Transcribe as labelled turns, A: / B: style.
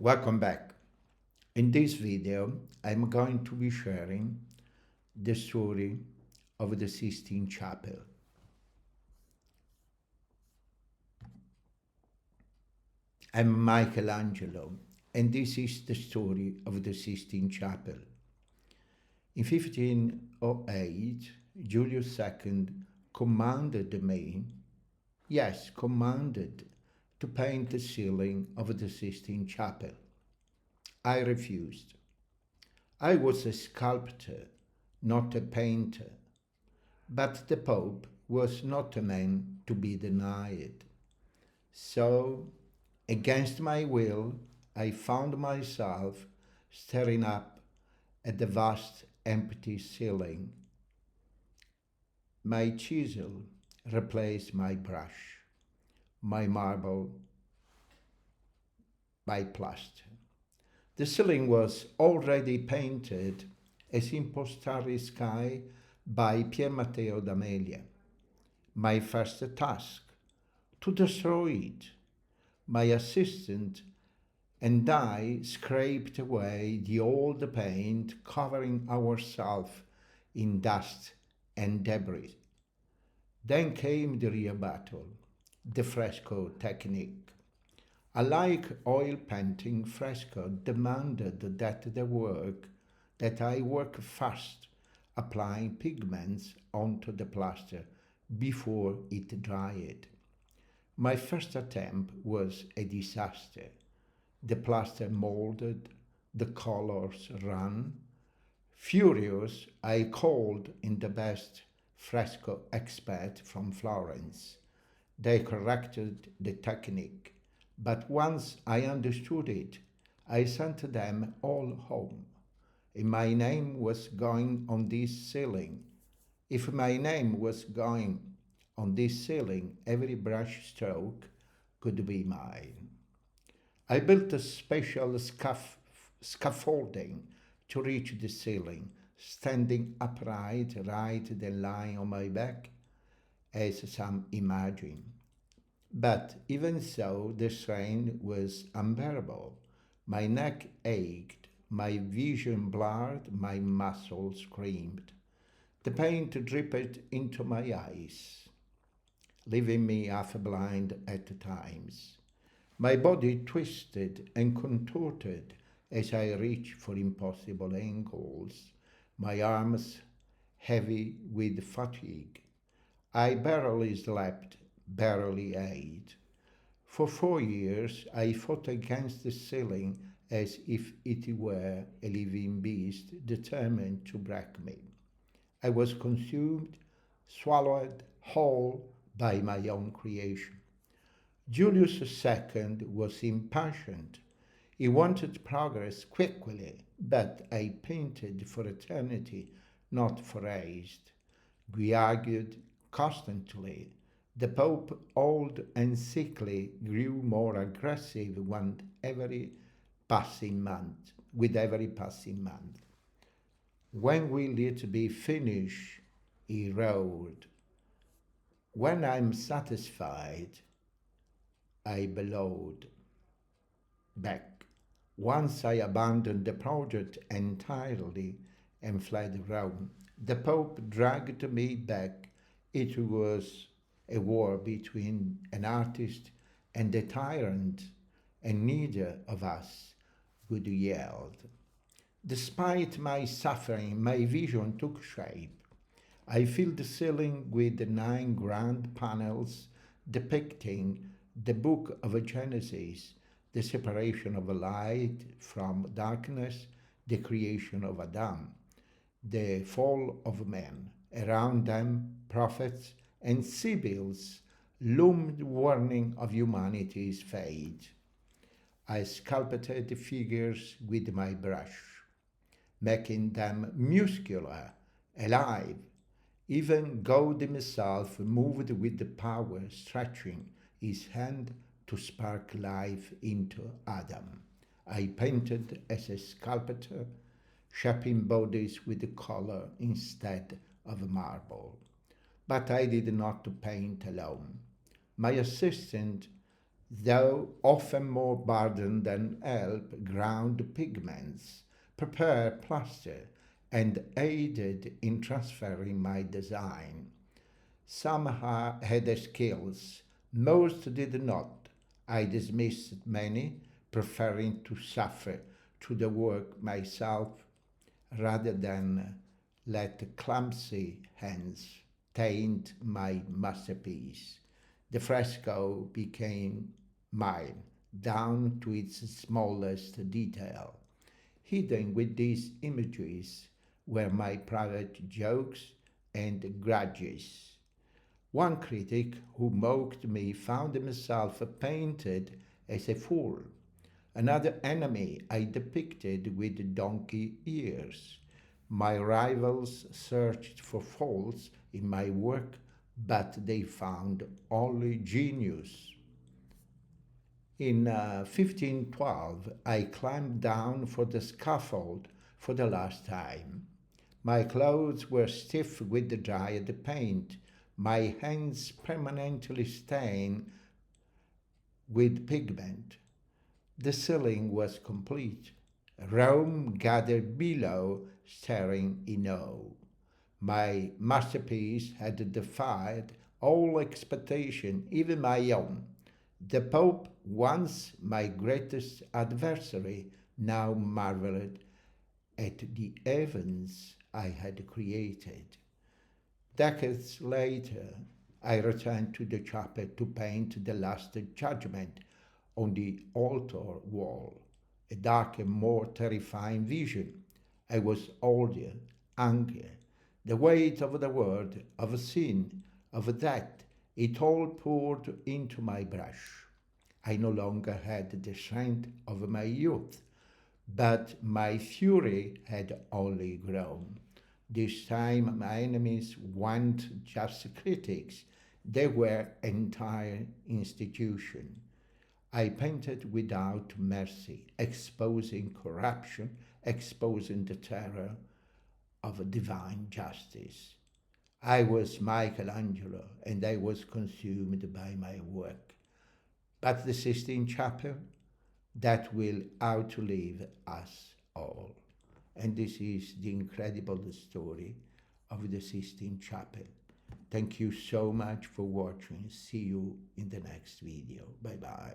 A: Welcome back. In this video, I'm going to be sharing the story of the Sistine Chapel. I'm Michelangelo, and this is the story of the Sistine Chapel. In 1508, Julius II commanded me, yes, commanded, to paint the ceiling of the Sistine Chapel. I refused. I was a sculptor, not a painter, but the Pope was not a man to be denied. So, against my will, I found myself staring up at the vast empty ceiling. My chisel replaced my brush, my marble by plaster. The ceiling was already painted a simple starry sky by Pier Matteo d'Amelia. My first task, to destroy it. My assistant and I scraped away the old paint, covering ourselves in dust and debris. Then came the real battle, the fresco technique. Unlike oil painting, fresco demanded that I work fast, applying pigments onto the plaster before it dried. My first attempt was a disaster. The plaster molded, the colors ran. Furious, I called in the best fresco expert from Florence. They corrected the technique, but once I understood it, I sent them all home. If my name was going on this ceiling, if my name was going on this ceiling, every brush stroke could be mine. I built a special scaffolding to reach the ceiling, standing upright, right than lying on my back, as some imagine. But even so, the strain was unbearable. My neck ached, my vision blurred, my muscles screamed. The paint dripped into my eyes, leaving me half blind at times. My body twisted and contorted as I reached for impossible angles, my arms heavy with fatigue. I barely slept, barely ate. For 4 years, I fought against the ceiling as if it were a living beast determined to break me. I was consumed, swallowed whole by my own creation. Julius II was impatient. He wanted progress quickly, but I painted for eternity, not for haste. We argued constantly. The Pope, old and sickly, grew more aggressive with every passing month. When will it be finished? He roared. When I'm satisfied, I bellowed back. Once I abandoned the project entirely and fled Rome. The Pope dragged me back. It was a war between an artist and a tyrant, and neither of us would yield. Despite my suffering, my vision took shape. I filled the ceiling with 9 grand panels depicting the book of Genesis, the separation of light from darkness, the creation of Adam, the fall of man. Around them, prophets and sibyls loomed warning of humanity's fate. I sculpted figures with my brush, making them muscular, alive. Even God himself moved with the power, stretching his hand to spark life into Adam. I painted as a sculptor, shaping bodies with color instead of marble. But I did not paint alone. My assistant though often more burden than help, ground pigments, prepare plaster, and aided in transferring my design. Some had the skills, most did not. I dismissed many, preferring to suffer through the work myself rather than let clumsy hands taint my masterpiece. The fresco became mine, down to its smallest detail. Hidden with these images were my private jokes and grudges. One critic who mocked me found himself painted as a fool. Another enemy I depicted with donkey ears. My rivals searched for faults in my work, but they found only genius. In 1512, I climbed down for the scaffold for the last time. My clothes were stiff with the dried paint, my hands permanently stained with pigment. The ceiling was complete. Rome gathered below, staring in awe. My masterpiece had defied all expectation, even my own. The Pope, once my greatest adversary, now marveled at the heavens I had created. Decades later, I returned to the chapel to paint the Last Judgment on the altar wall, a dark and more terrifying vision. I was older, angry. The weight of the world, of sin, of death, it all poured into my brush. I no longer had the strength of my youth, but my fury had only grown. This time my enemies weren't just critics, they were entire institution. I painted without mercy, exposing corruption, exposing the terror of divine justice. I was Michelangelo, and I was consumed by my work. But the Sistine Chapel, that will outlive us all. And this is the incredible story of the Sistine Chapel. Thank you so much for watching. See you in the next video. Bye bye.